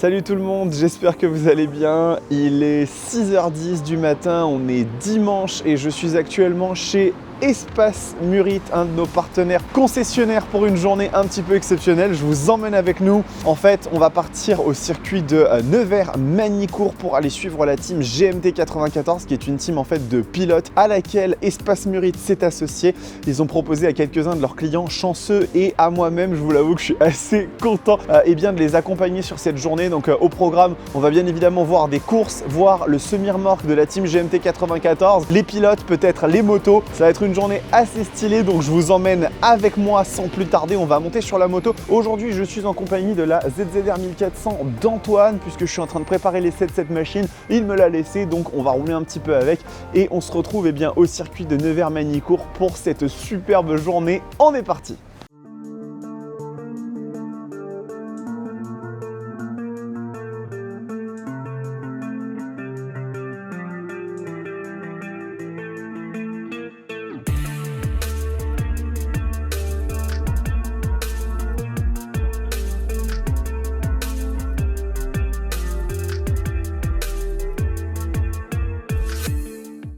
Salut tout le monde, j'espère que vous allez bien. Il est 6h10 du matin, on est dimanche et je suis actuellement chez Espace Murit, un de nos partenaires concessionnaires pour une journée un petit peu exceptionnelle. Je vous emmène avec nous. En fait, on va partir au circuit de Nevers-Magny-Cours pour aller suivre la team GMT 94, qui est une team en fait de pilotes à laquelle Espace Murit s'est associé. Ils ont proposé à quelques-uns de leurs clients chanceux et à moi-même, je vous l'avoue que je suis assez content de les accompagner sur cette journée. Donc au programme, on va bien évidemment voir des courses, voir le semi-remorque de la team GMT 94, les pilotes, peut-être les motos. Ça va être une journée assez stylée, donc je vous emmène avec moi sans plus tarder. On va monter sur la moto. Aujourd'hui, je suis en compagnie de la ZZR 1400 d'Antoine, puisque je suis en train de préparer l'essai de cette machine. Il me l'a laissé, donc on va rouler un petit peu avec et on se retrouve au circuit de Nevers-Magny-Cours pour cette superbe journée. On est parti!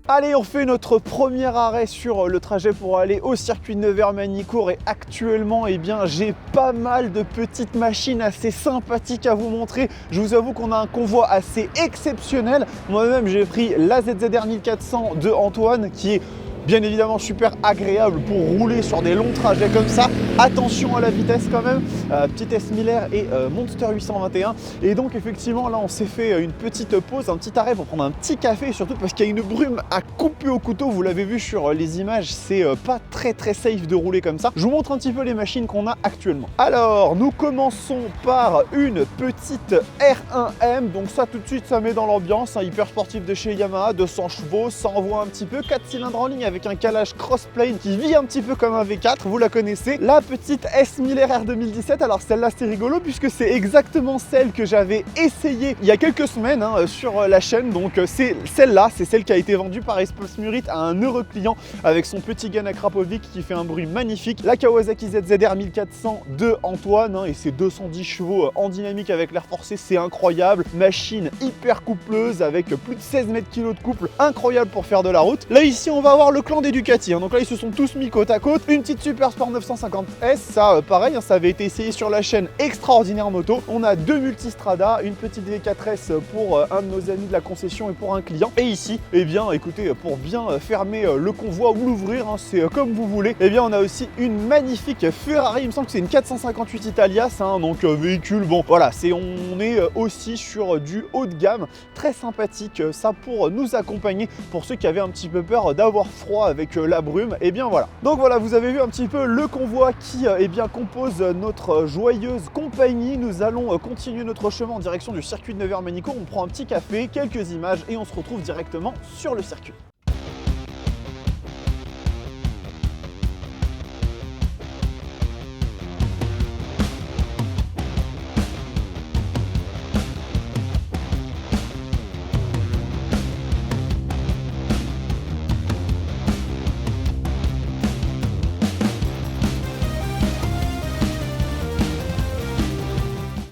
Allez, on fait notre premier arrêt sur le trajet pour aller au circuit de Nevers-Magny-Cours et actuellement, j'ai pas mal de petites machines assez sympathiques à vous montrer. Je vous avoue qu'on a un convoi assez exceptionnel. Moi-même, j'ai pris la ZZR 1400 de Antoine qui est bien évidemment super agréable pour rouler sur des longs trajets comme ça. Attention à la vitesse quand même, petit S Miller et Monster 821. Et donc effectivement là on s'est fait une petite pause, un petit arrêt pour prendre un petit café, surtout parce qu'il y a une brume à couper au couteau. Vous l'avez vu sur les images, c'est pas très safe de rouler comme ça. Je vous montre un petit peu les machines qu'on a actuellement. Alors nous commençons par une petite R1M, donc ça tout de suite ça met dans l'ambiance, hyper sportif de chez Yamaha, 200 chevaux, ça envoie un petit peu, 4 cylindres en ligne avec un calage crossplane qui vit un petit peu comme un V4, vous la connaissez. La petite S Miller R 2017, alors celle-là c'est rigolo puisque c'est exactement celle que j'avais essayée il y a quelques semaines sur la chaîne. Donc c'est celle-là, c'est celle qui a été vendue par Espace Murit à un heureux client avec son petit gun à Krapovic qui fait un bruit magnifique. La Kawasaki ZZR 1400 de Antoine et ses 210 chevaux en dynamique avec l'air forcé, c'est incroyable. Machine hyper coupleuse avec plus de 16 mètres kg de couple, incroyable pour faire de la route. Là ici on va avoir le clan des Ducati, donc là ils se sont tous mis côte à côte. Une petite Super Sport 950S, ça pareil, ça avait été essayé sur la chaîne, extraordinaire moto. On a deux Multistrada, une petite V4S pour un de nos amis de la concession et pour un client. Et ici, écoutez, pour bien fermer le convoi ou l'ouvrir, c'est comme vous voulez, on a aussi une magnifique Ferrari, il me semble que c'est une 458 Italia, donc véhicule, bon voilà, on est aussi sur du haut de gamme, très sympathique, ça pour nous accompagner, pour ceux qui avaient un petit peu peur d'avoir froid avec la brume, voilà. Donc voilà, vous avez vu un petit peu le convoi qui compose notre joyeuse compagnie. Nous allons continuer notre chemin en direction du circuit de Nevers-Magny-Cours. On prend un petit café, quelques images et on se retrouve directement sur le circuit.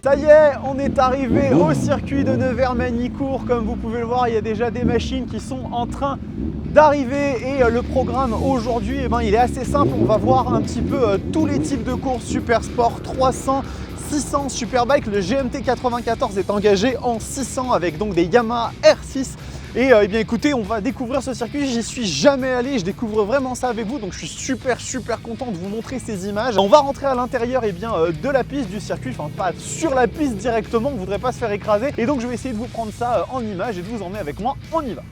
Ça y est, on est arrivé au circuit de Nevers-Magny-Cours. Comme vous pouvez le voir, il y a déjà des machines qui sont en train d'arriver et le programme aujourd'hui, il est assez simple. On va voir un petit peu tous les types de courses, Super Sport 300, 600, Superbike. Le GMT 94 est engagé en 600 avec donc des Yamaha R6. Et écoutez, on va découvrir ce circuit, j'y suis jamais allé, je découvre vraiment ça avec vous, donc je suis super content de vous montrer ces images. On va rentrer à l'intérieur de la piste du circuit, enfin pas sur la piste directement, on ne voudrait pas se faire écraser, et donc je vais essayer de vous prendre ça en images et de vous emmener avec moi, on y va.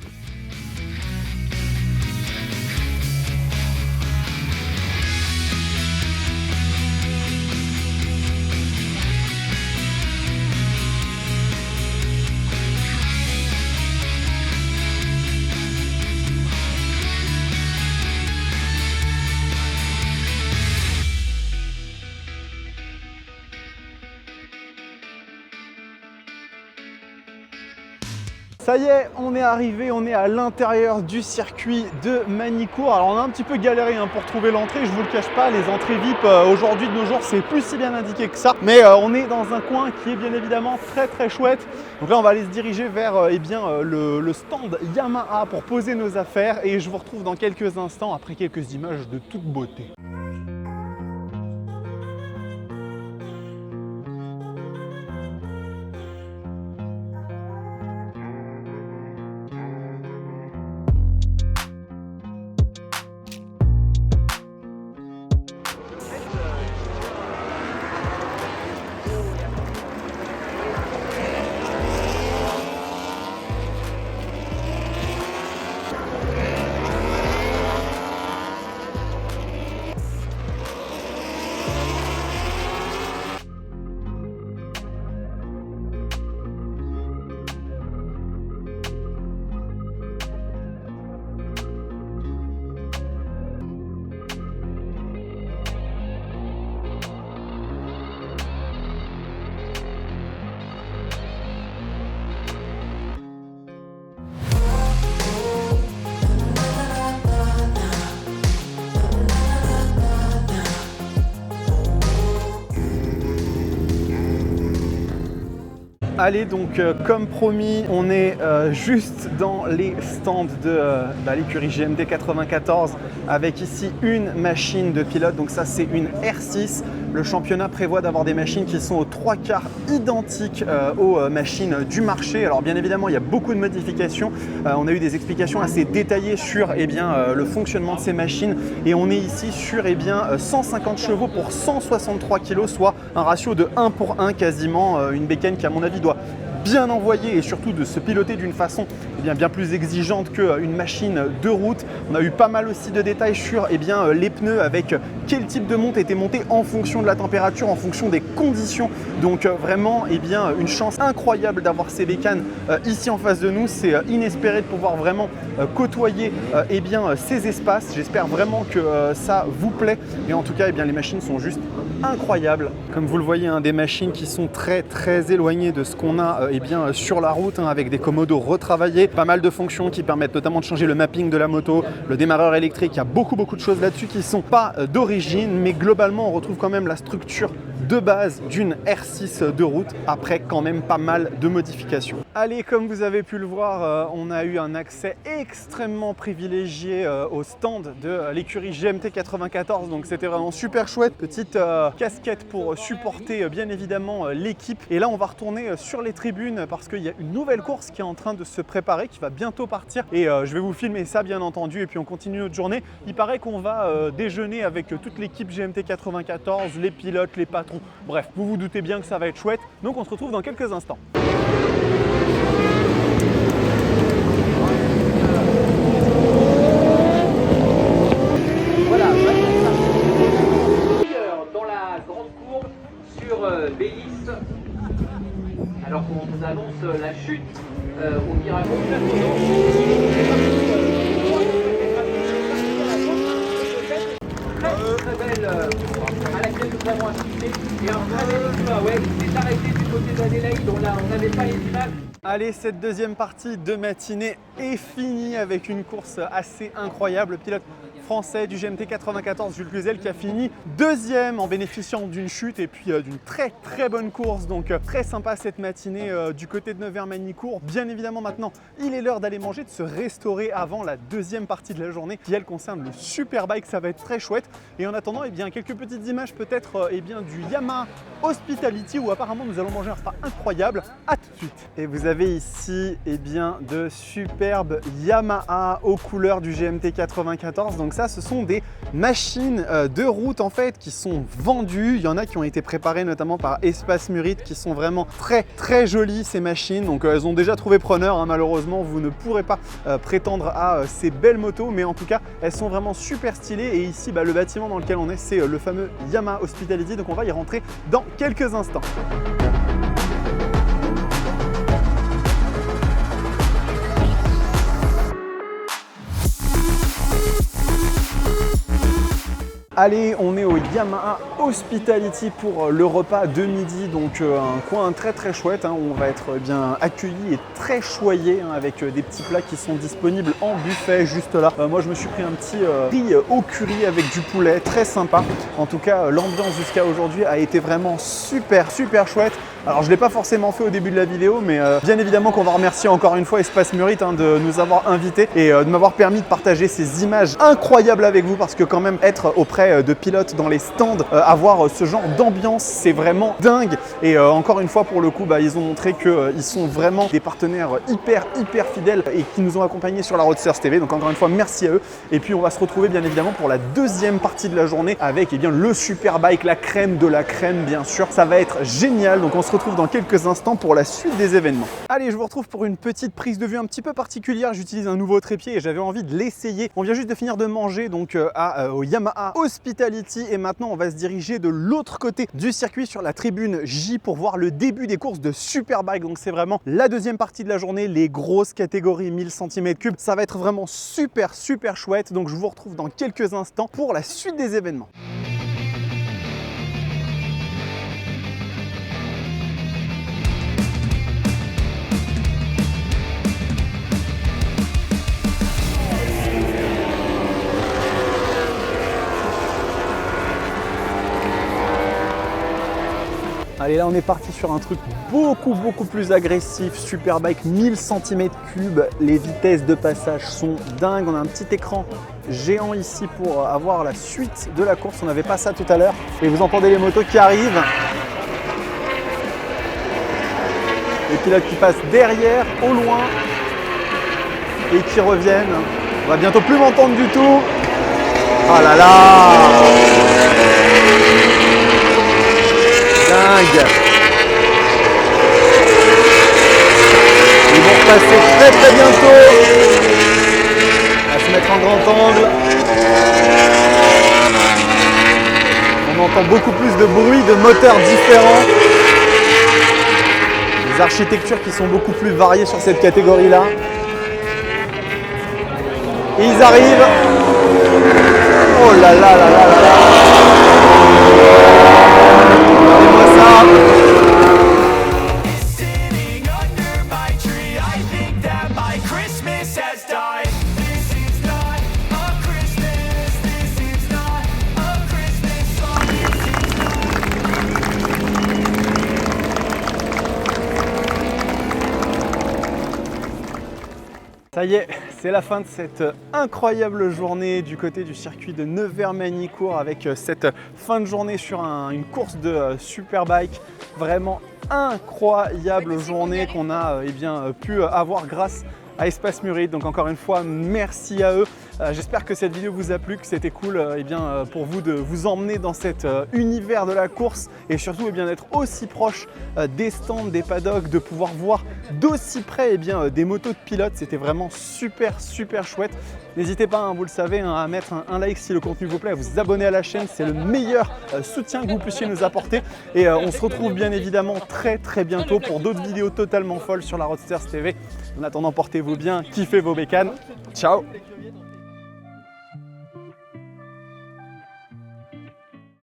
Ça y est, on est arrivé, on est à l'intérieur du circuit de Magny-Cours. Alors on a un petit peu galéré pour trouver l'entrée, je vous le cache pas, les entrées VIP aujourd'hui de nos jours c'est plus si bien indiqué que ça. Mais on est dans un coin qui est bien évidemment très chouette. Donc là on va aller se diriger vers le stand Yamaha pour poser nos affaires et je vous retrouve dans quelques instants après quelques images de toute beauté. Allez, donc comme promis, on est juste dans les stands de l'écurie GMT 94 avec ici une machine de pilote. Donc ça c'est une R6. Le championnat prévoit d'avoir des machines qui sont aux 3/4 identiques aux machines du marché. Alors bien évidemment, il y a beaucoup de modifications. On a eu des explications assez détaillées sur le fonctionnement de ces machines. Et on est ici sur 150 chevaux pour 163 kg, soit un ratio de 1 pour 1 quasiment. Une bécane qui à mon avis doit bien envoyer et surtout de se piloter d'une façon bien plus exigeante qu'une machine de route. On a eu pas mal aussi de détails sur les pneus, avec quel type de monte était monté en fonction de la température, en fonction des conditions. Donc vraiment une chance incroyable d'avoir ces bécanes ici en face de nous. C'est inespéré de pouvoir vraiment côtoyer ces espaces. J'espère vraiment que ça vous plaît. Et en tout cas, les machines sont juste incroyables. Comme vous le voyez, des machines qui sont très éloignées de ce qu'on a sur la route, avec des commodos retravaillés, pas mal de fonctions qui permettent notamment de changer le mapping de la moto, le démarreur électrique. Il y a beaucoup de choses là-dessus qui ne sont pas d'origine, mais globalement on retrouve quand même la structure de base d'une R6 de route, après quand même pas mal de modifications. Allez, comme vous avez pu le voir, on a eu un accès extrêmement privilégié au stand de l'écurie GMT 94, donc c'était vraiment super chouette. Petite casquette pour supporter bien évidemment l'équipe. Et là on va retourner sur les tribunes parce qu'il y a une nouvelle course qui est en train de se préparer, qui va bientôt partir, et je vais vous filmer ça bien entendu, et puis on continue notre journée. Il paraît qu'on va déjeuner avec toute l'équipe GMT 94, les pilotes, les patrons. Bref, vous vous doutez bien que ça va être chouette, donc on se retrouve dans quelques instants. Voilà, dans la grande courbe sur Bélis, alors qu'on nous annonce la chute au virage. Très belle à laquelle nous avons assisté, et un très bel exploit. Ouais, il s'est arrêté du côté d'Adélaïde, on n'avait pas les images. Allez, cette deuxième partie de matinée est finie avec une course assez incroyable. Le pilote français du GMT 94, Jules Cluzel, qui a fini deuxième en bénéficiant d'une chute et puis d'une très bonne course. Donc très sympa cette matinée du côté de Nevers-Magny-Cours. Bien évidemment maintenant, il est l'heure d'aller manger, de se restaurer avant la deuxième partie de la journée qui elle concerne le Superbike. Ça va être très chouette. Et en attendant, quelques petites images peut-être du Yamaha Hospitality où apparemment nous allons manger un repas incroyable. À tout de suite. Et vous avez ici de superbes Yamaha aux couleurs du GMT 94. Donc ça, ce sont des machines de route en fait qui sont vendues. Il y en a qui ont été préparées notamment par Espace Murite, qui sont vraiment très jolies ces machines. Donc elles ont déjà trouvé preneur, malheureusement vous ne pourrez pas prétendre à ces belles motos, mais en tout cas elles sont vraiment super stylées. Et ici le bâtiment dans lequel on est, c'est le fameux Yamaha Hospitality. Donc on va y rentrer dans quelques instants. Allez, on est au Yamaha Hospitality pour le repas de midi, donc un coin très très chouette, hein, où on va être bien accueilli et très choyé, hein, avec des petits plats qui sont disponibles en buffet juste là. Moi je me suis pris un petit riz au curry avec du poulet, très sympa. En tout cas, l'ambiance jusqu'à aujourd'hui a été vraiment super chouette. Alors je ne l'ai pas forcément fait au début de la vidéo, mais bien évidemment qu'on va remercier encore une fois Espace Murite, hein, de nous avoir invités et de m'avoir permis de partager ces images incroyables avec vous, parce que quand même être auprès de pilotes dans les stands, avoir ce genre d'ambiance, c'est vraiment dingue. Et encore une fois, pour le coup, ils ont montré qu'ils sont vraiment des partenaires hyper fidèles et qui nous ont accompagnés sur la Roadsters TV. Donc encore une fois, merci à eux. Et puis on va se retrouver bien évidemment pour la deuxième partie de la journée avec le Superbike, la crème de la crème bien sûr. Ça va être génial. Donc on se retrouve dans quelques instants pour la suite des événements. Allez, je vous retrouve pour une petite prise de vue un petit peu particulière. J'utilise un nouveau trépied et j'avais envie de l'essayer. On vient juste de finir de manger donc au Yamaha Hospitality et maintenant on va se diriger de l'autre côté du circuit sur la tribune J pour voir le début des courses de Superbike. Donc c'est vraiment la deuxième partie de la journée, les grosses catégories 1000 cm3. Ça va être vraiment super chouette. Donc je vous retrouve dans quelques instants pour la suite des événements. Allez, là on est parti sur un truc beaucoup plus agressif. Superbike 1000 cm3, les vitesses de passage sont dingues. On a un petit écran géant ici pour avoir la suite de la course. On n'avait pas ça tout à l'heure. Et vous entendez les motos qui arrivent. Les pilotes qui passent derrière, au loin, et qui reviennent. On va bientôt plus m'entendre du tout. Oh là là! Dingue. Ils vont repasser très bientôt. On va se mettre en grand angle. On entend beaucoup plus de bruit, de moteurs différents. Des architectures qui sont beaucoup plus variées sur cette catégorie-là. Et ils arrivent. Oh là là là là là là. Regardez-moi ça. Ça y est, c'est la fin de cette incroyable journée du côté du circuit de Nevers-Magny-Cours avec cette fin de journée sur une course de Superbike. Vraiment incroyable journée qu'on a pu avoir grâce à Espace Murite. Donc encore une fois, merci à eux. J'espère que cette vidéo vous a plu, que c'était cool pour vous de vous emmener dans cet univers de la course et surtout d'être aussi proche des stands, des paddocks, de pouvoir voir d'aussi près des motos de pilotes. C'était vraiment super chouette. N'hésitez pas, vous le savez, à mettre un like si le contenu vous plaît, à vous abonner à la chaîne. C'est le meilleur soutien que vous puissiez nous apporter. Et on se retrouve bien évidemment très bientôt pour d'autres vidéos totalement folles sur la Roadsters TV. En attendant, portez-vous bien, kiffez vos bécanes. Ciao!